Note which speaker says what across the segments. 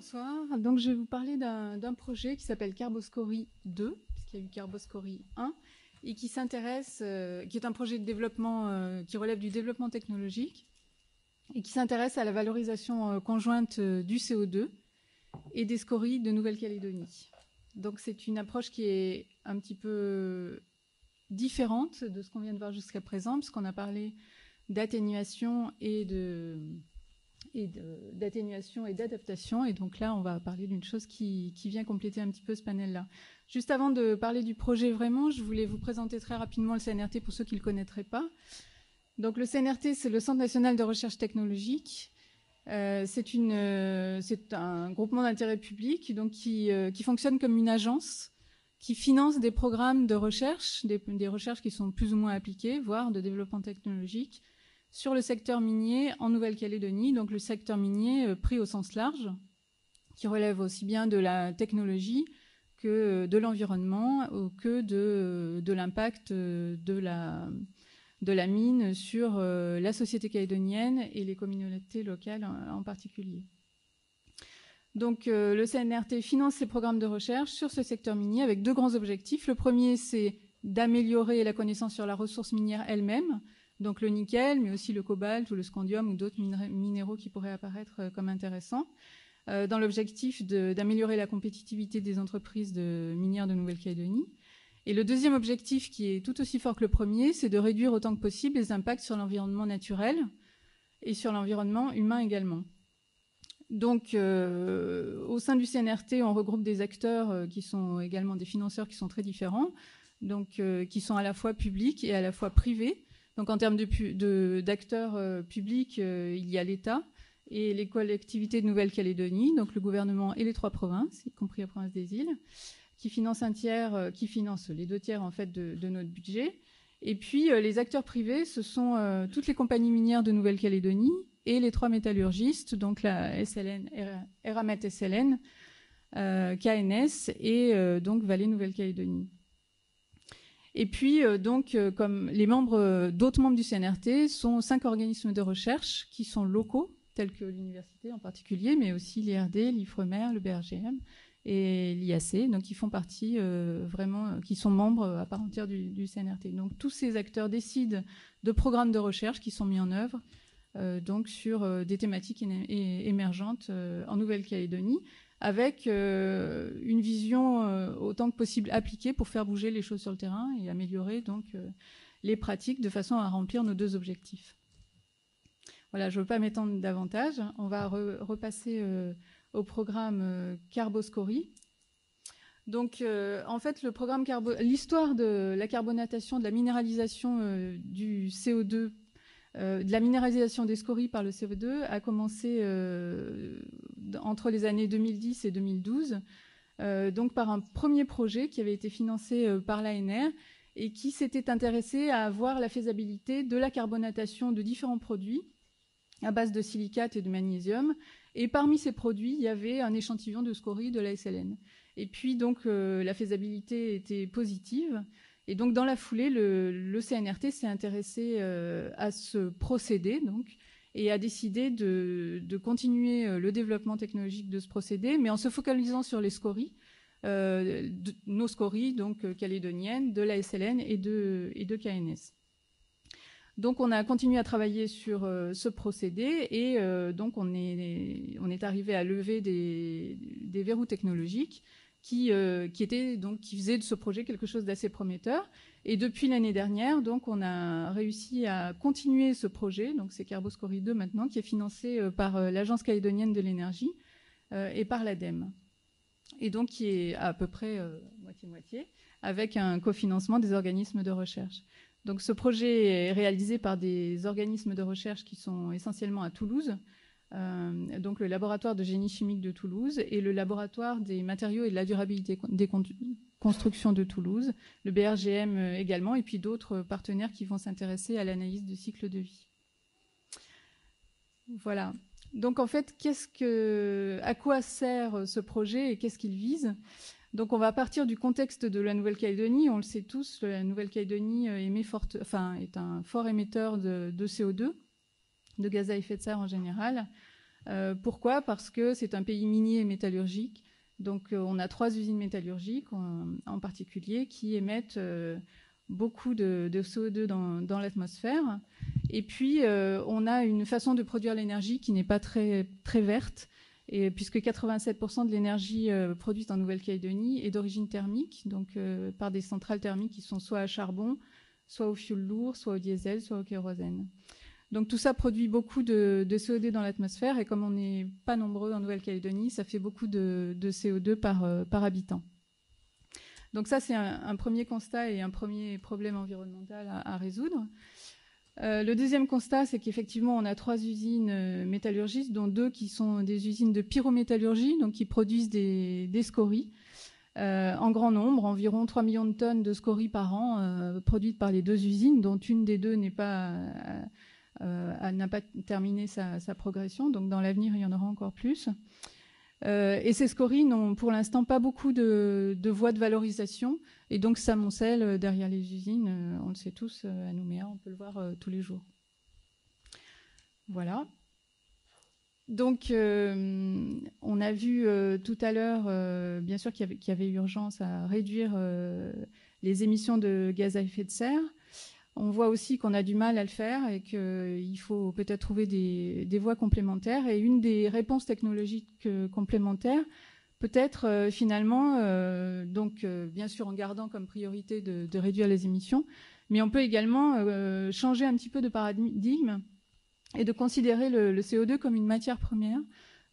Speaker 1: Bonsoir. Donc, je vais vous parler d'un projet qui s'appelle Carboscory 2, puisqu'il y a eu Carboscory 1, et qui s'intéresse, qui est un projet de développement qui relève du développement technologique et qui s'intéresse à la valorisation conjointe du CO2 et des scories de Nouvelle-Calédonie. Donc, c'est une approche qui est un petit peu différente de ce qu'on vient de voir jusqu'à présent, puisqu'on a parlé d'atténuation et d'atténuation et d'adaptation. Et donc là, on va parler d'une chose qui vient compléter un petit peu ce panel-là. Juste avant de parler du projet vraiment, je voulais vous présenter très rapidement le CNRT pour ceux qui ne le connaîtraient pas. Donc le CNRT, c'est le Centre national de recherche technologique. C'est un groupement d'intérêt public donc qui fonctionne comme une agence qui finance des programmes de recherche, des recherches qui sont plus ou moins appliquées, voire de développement technologique, sur le secteur minier en Nouvelle-Calédonie, donc le secteur minier pris au sens large, qui relève aussi bien de la technologie que de l'environnement, que de l'impact de la mine sur la société calédonienne et les communautés locales en particulier. Donc le CNRT finance ses programmes de recherche sur ce secteur minier avec deux grands objectifs. Le premier, c'est d'améliorer la connaissance sur la ressource minière elle-même, donc le nickel, mais aussi le cobalt ou le scandium ou d'autres minéraux qui pourraient apparaître comme intéressants, dans l'objectif d'améliorer la compétitivité des entreprises minières de Nouvelle-Calédonie. Et le deuxième objectif, qui est tout aussi fort que le premier, c'est de réduire autant que possible les impacts sur l'environnement naturel et sur l'environnement humain également. Donc, au sein du CNRT, on regroupe des acteurs qui sont également des financeurs qui sont très différents, donc qui sont à la fois publics et à la fois privés. Donc en termes d'acteurs publics, il y a l'État et les collectivités de Nouvelle-Calédonie, donc le gouvernement et les 3 provinces, y compris la province des îles, qui financent qui financent les 2 tiers en fait de notre budget. Et puis les acteurs privés, ce sont toutes les compagnies minières de Nouvelle-Calédonie et les 3 métallurgistes, donc la SLN, Eramet SLN, KNS et donc Vallée Nouvelle-Calédonie. Et puis, comme les membres, d'autres membres du CNRT sont 5 organismes de recherche qui sont locaux, tels que l'université en particulier, mais aussi l'IRD, l'IFREMER, le BRGM et l'IAC, donc qui font partie qui sont membres à part entière du CNRT. Donc tous ces acteurs décident de programmes de recherche qui sont mis en œuvre donc sur des thématiques émergentes en Nouvelle-Calédonie, avec une vision autant que possible appliquée pour faire bouger les choses sur le terrain et améliorer donc les pratiques de façon à remplir nos 2 objectifs. Voilà, je ne veux pas m'étendre davantage. On va repasser au programme Carboscory. Donc, en fait, le programme l'histoire de la carbonatation, de la minéralisation du CO2, de la minéralisation des scories par le CO2 a commencé entre les années 2010 et 2012, donc par un premier projet qui avait été financé par l'ANR et qui s'était intéressé à voir la faisabilité de la carbonatation de différents produits à base de silicate et de magnésium. Et parmi ces produits, il y avait un échantillon de scories de la SLN. Et puis, donc, la faisabilité était positive. Et donc, dans la foulée, le CNRT s'est intéressé à ce procédé, donc, et a décidé de continuer le développement technologique de ce procédé, mais en se focalisant sur les scories, nos scories, donc calédoniennes, de la SLN et de KNS. Donc, on a continué à travailler sur ce procédé et donc on est arrivé à lever des verrous technologiques qui faisaient de ce projet quelque chose d'assez prometteur. Et depuis l'année dernière, donc, on a réussi à continuer ce projet. Donc, c'est Carboscory 2 maintenant, qui est financé par l'Agence calédonienne de l'énergie et par l'ADEME. Et donc, qui est à peu près moitié-moitié, avec un cofinancement des organismes de recherche. Donc ce projet est réalisé par des organismes de recherche qui sont essentiellement à Toulouse, donc le laboratoire de génie chimique de Toulouse et le laboratoire des matériaux et de la durabilité des constructions de Toulouse, le BRGM également, et puis d'autres partenaires qui vont s'intéresser à l'analyse du cycle de vie. Voilà. Donc en fait, à quoi sert ce projet et qu'est-ce qu'il vise ? Donc on va partir du contexte de la Nouvelle-Calédonie. On le sait tous, la Nouvelle-Calédonie est un fort émetteur de CO2, de gaz à effet de serre en général, Pourquoi? Parce que c'est un pays minier et métallurgique. Donc, on a 3 usines métallurgiques en particulier qui émettent beaucoup de CO2 dans l'atmosphère. Et puis, on a une façon de produire l'énergie qui n'est pas très, très verte, et puisque 87% de l'énergie produite en Nouvelle-Calédonie est d'origine thermique, donc par des centrales thermiques qui sont soit à charbon, soit au fioul lourd, soit au diesel, soit au kérosène. Donc tout ça produit beaucoup de CO2 dans l'atmosphère, et comme on n'est pas nombreux en Nouvelle-Calédonie, ça fait beaucoup de CO2 par habitant. Donc ça, c'est un premier constat et un premier problème environnemental à résoudre. Le deuxième constat, c'est qu'effectivement, on a 3 usines métallurgistes, dont 2 qui sont des usines de pyrométallurgie, donc qui produisent des scories en grand nombre, environ 3 millions de tonnes de scories par an produites par les 2 usines, dont une des 2 n'a pas terminé sa progression, donc dans l'avenir, il y en aura encore plus. Et ces scories n'ont pour l'instant pas beaucoup de voies de valorisation, et donc s'amoncellent derrière les usines, on le sait tous, à Nouméa, on peut le voir tous les jours. Voilà. Donc, on a vu tout à l'heure, bien sûr, qu'il y avait urgence à réduire les émissions de gaz à effet de serre. On voit aussi qu'on a du mal à le faire et qu'il faut peut-être trouver des voies complémentaires. Et une des réponses technologiques complémentaires, peut-être finalement, donc bien sûr en gardant comme priorité de réduire les émissions, mais on peut également changer un petit peu de paradigme et de considérer le CO2 comme une matière première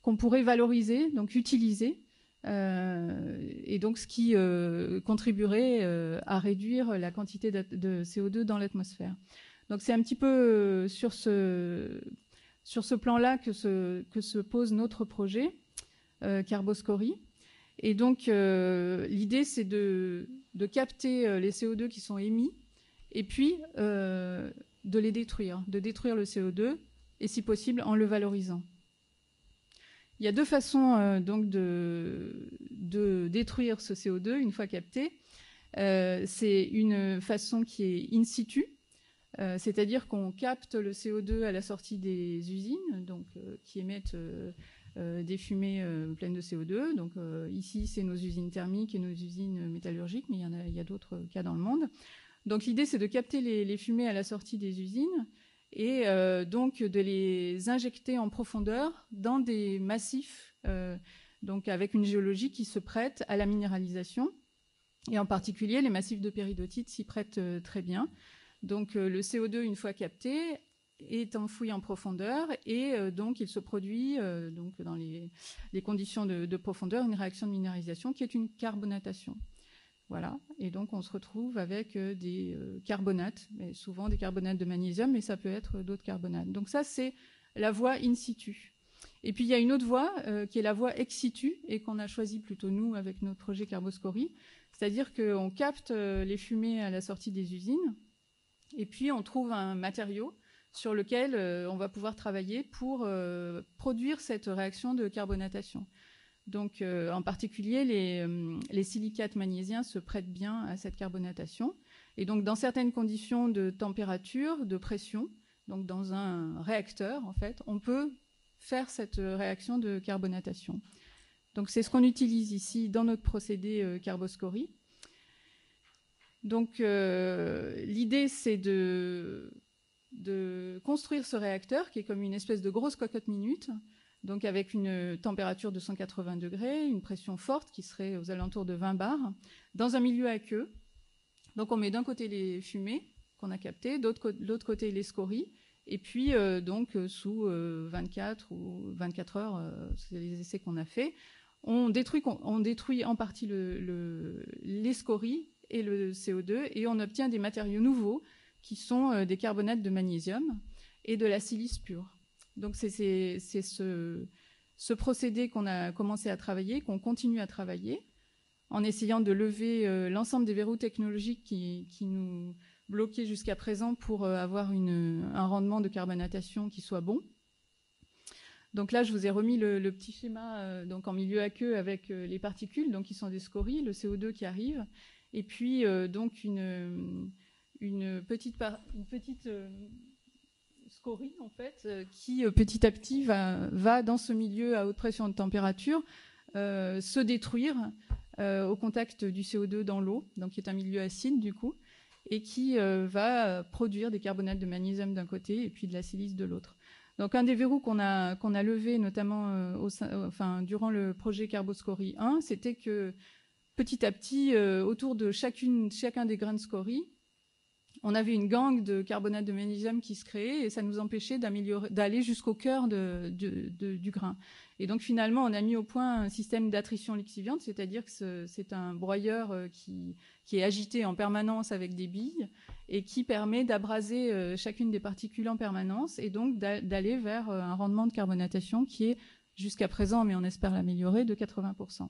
Speaker 1: qu'on pourrait valoriser, donc utiliser, et donc ce qui contribuerait à réduire la quantité de CO2 dans l'atmosphère. Donc c'est un petit peu sur ce plan-là que se pose notre projet Carboscorie. Et donc l'idée, c'est de capter les CO2 qui sont émis et puis de les détruire, de détruire le CO2 et si possible en le valorisant. Il y a 2 façons donc de détruire ce CO2 une fois capté. C'est une façon qui est in situ, c'est-à-dire qu'on capte le CO2 à la sortie des usines, donc qui émettent des fumées pleines de CO2. Donc ici, c'est nos usines thermiques et nos usines métallurgiques, mais il y a d'autres cas dans le monde. Donc l'idée, c'est de capter les fumées à la sortie des usines et donc de les injecter en profondeur dans des massifs, donc avec une géologie qui se prête à la minéralisation. Et en particulier, les massifs de péridotite s'y prêtent très bien. Donc le CO2, une fois capté, est enfoui en profondeur et donc il se produit donc dans les conditions de profondeur une réaction de minéralisation qui est une carbonatation. Voilà, et donc on se retrouve avec des carbonates, mais souvent des carbonates de magnésium, mais ça peut être d'autres carbonates. Donc ça, c'est la voie in situ. Et puis il y a une autre voie qui est la voie ex situ, et qu'on a choisi plutôt nous avec notre projet Carboscorie, c'est-à-dire qu'on capte les fumées à la sortie des usines, et puis on trouve un matériau sur lequel on va pouvoir travailler pour produire cette réaction de carbonatation. Donc, en particulier, les silicates magnésiens se prêtent bien à cette carbonatation. Et donc, dans certaines conditions de température, de pression, donc dans un réacteur, en fait, on peut faire cette réaction de carbonatation. Donc, c'est ce qu'on utilise ici dans notre procédé Carboscorie. Donc, l'idée, c'est de construire ce réacteur qui est comme une espèce de grosse cocotte minute, donc avec une température de 180 degrés, une pression forte qui serait aux alentours de 20 bars, dans un milieu aqueux. Donc on met d'un côté les fumées qu'on a captées, de l'autre côté les scories, et puis donc sous 24 ou 24 heures, c'est les essais qu'on a fait, on détruit en partie les scories et le CO2, et on obtient des matériaux nouveaux qui sont des carbonates de magnésium et de la silice pure. Donc c'est ce procédé qu'on a commencé à travailler, qu'on continue à travailler, en essayant de lever l'ensemble des verrous technologiques qui nous bloquaient jusqu'à présent pour avoir un rendement de carbonatation qui soit bon. Donc là, je vous ai remis le petit schéma donc en milieu aqueux avec les particules, donc qui sont des scories, le CO2 qui arrive, et puis donc une petite scorie, en fait, qui petit à petit va dans ce milieu à haute pression de température se détruire au contact du CO2 dans l'eau, donc qui est un milieu acide du coup, et qui va produire des carbonates de magnésium d'un côté et puis de la silice de l'autre. Donc un des verrous qu'on a levé notamment durant le projet Carboscorie 1, c'était que petit à petit, autour de chacun des grains de scorie, on avait une gangue de carbonate de magnésium qui se créait et ça nous empêchait d'aller jusqu'au cœur du grain. Et donc finalement, on a mis au point un système d'attrition lixiviante, c'est-à-dire que c'est un broyeur qui est agité en permanence avec des billes et qui permet d'abraser chacune des particules en permanence et donc d'aller vers un rendement de carbonatation qui est jusqu'à présent, mais on espère l'améliorer, de 80%.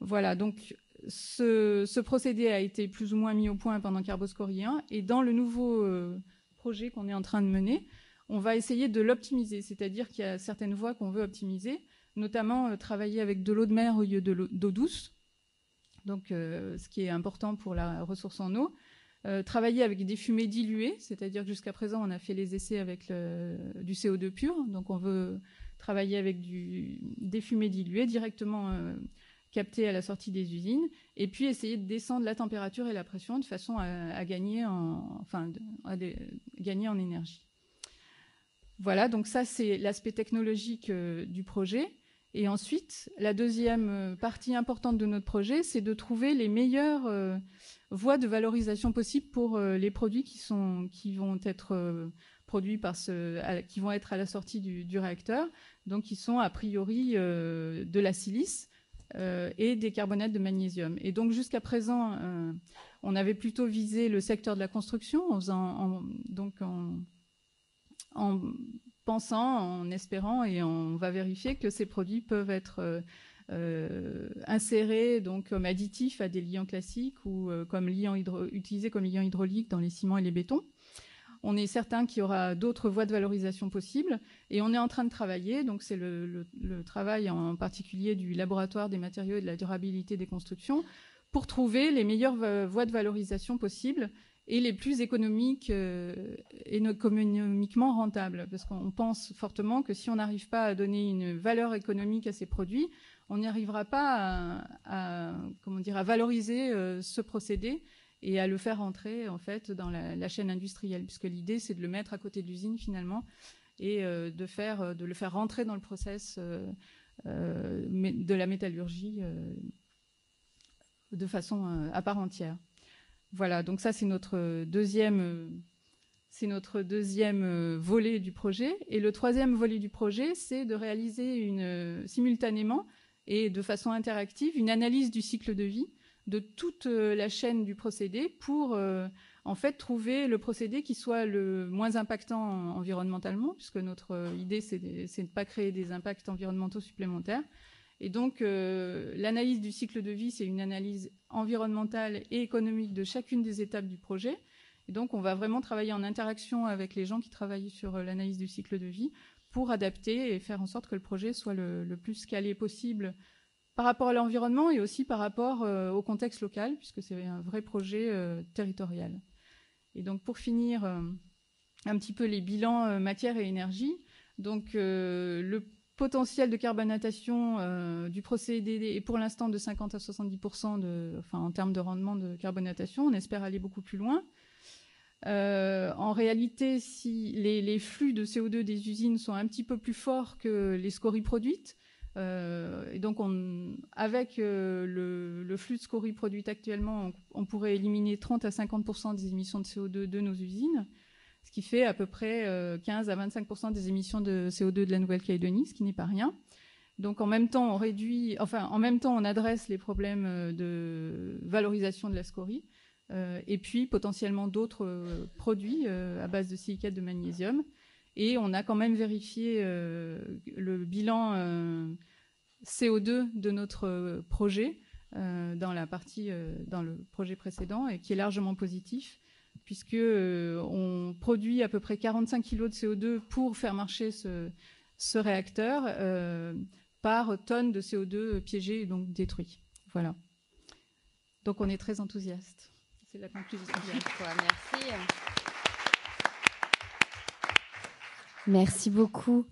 Speaker 1: Voilà, donc ce procédé a été plus ou moins mis au point pendant Carboscorie 1 et dans le nouveau projet qu'on est en train de mener, on va essayer de l'optimiser, c'est-à-dire qu'il y a certaines voies qu'on veut optimiser, notamment travailler avec de l'eau de mer au lieu d'eau douce, donc ce qui est important pour la ressource en eau. Travailler avec des fumées diluées, c'est-à-dire que jusqu'à présent, on a fait les essais avec du CO2 pur, donc on veut travailler avec des fumées diluées directement captées à la sortie des usines, et puis essayer de descendre la température et la pression de façon à gagner gagner en énergie. Voilà, donc ça c'est l'aspect technologique du projet. Et ensuite, la deuxième partie importante de notre projet, c'est de trouver les meilleures voies de valorisation possibles pour les produits qui vont être produits qui vont être à la sortie du réacteur, donc qui sont a priori de la silice et des carbonates de magnésium. Et donc jusqu'à présent, on avait plutôt visé le secteur de la construction en pensant, en espérant, et on va vérifier que ces produits peuvent être insérés donc comme additifs à des liants classiques ou utilisés comme liants hydrauliques dans les ciments et les bétons. On est certain qu'il y aura d'autres voies de valorisation possibles et on est en train de travailler, donc c'est le travail en particulier du laboratoire des matériaux et de la durabilité des constructions, pour trouver les meilleures voies de valorisation possibles et les plus économiques et économiquement rentables. Parce qu'on pense fortement que si on n'arrive pas à donner une valeur économique à ces produits, on n'y arrivera pas à valoriser ce procédé et à le faire entrer en fait dans la chaîne industrielle, puisque l'idée c'est de le mettre à côté de l'usine finalement et de le faire rentrer dans le process de la métallurgie de façon à part entière. Voilà, donc ça c'est notre deuxième volet du projet. Et le troisième volet du projet, c'est de réaliser simultanément et de façon interactive une analyse du cycle de vie de toute la chaîne du procédé pour en fait trouver le procédé qui soit le moins impactant environnementalement, puisque notre idée c'est de ne pas créer des impacts environnementaux supplémentaires. Et donc l'analyse du cycle de vie, c'est une analyse environnementale et économique de chacune des étapes du projet. Et donc on va vraiment travailler en interaction avec les gens qui travaillent sur l'analyse du cycle de vie pour adapter et faire en sorte que le projet soit le plus calé possible par rapport à l'environnement et aussi par rapport au contexte local, puisque c'est un vrai projet territorial. Et donc pour finir un petit peu les bilans matière et énergie, donc le potentiel de carbonatation du procédé est pour l'instant de 50 à 70% en termes de rendement de carbonatation. On espère aller beaucoup plus loin. En réalité, si les flux de CO2 des usines sont un petit peu plus forts que les scories produites, et donc avec le flux de scories produites actuellement, on pourrait éliminer 30 à 50% des émissions de CO2 de nos usines, ce qui fait à peu près 15 à 25% des émissions de CO2 de la Nouvelle-Calédonie, ce qui n'est pas rien. Donc en même temps, on adresse les problèmes de valorisation de la scorie, et puis potentiellement d'autres produits à base de silicate de magnésium. Et on a quand même vérifié le bilan CO2 de notre projet dans le projet précédent, et qui est largement positif, puisque on produit à peu près 45 kg de CO2 pour faire marcher ce réacteur par tonne de CO2 piégé et donc détruit. Voilà. Donc on est très enthousiaste. C'est la conclusion.
Speaker 2: Merci. Merci beaucoup.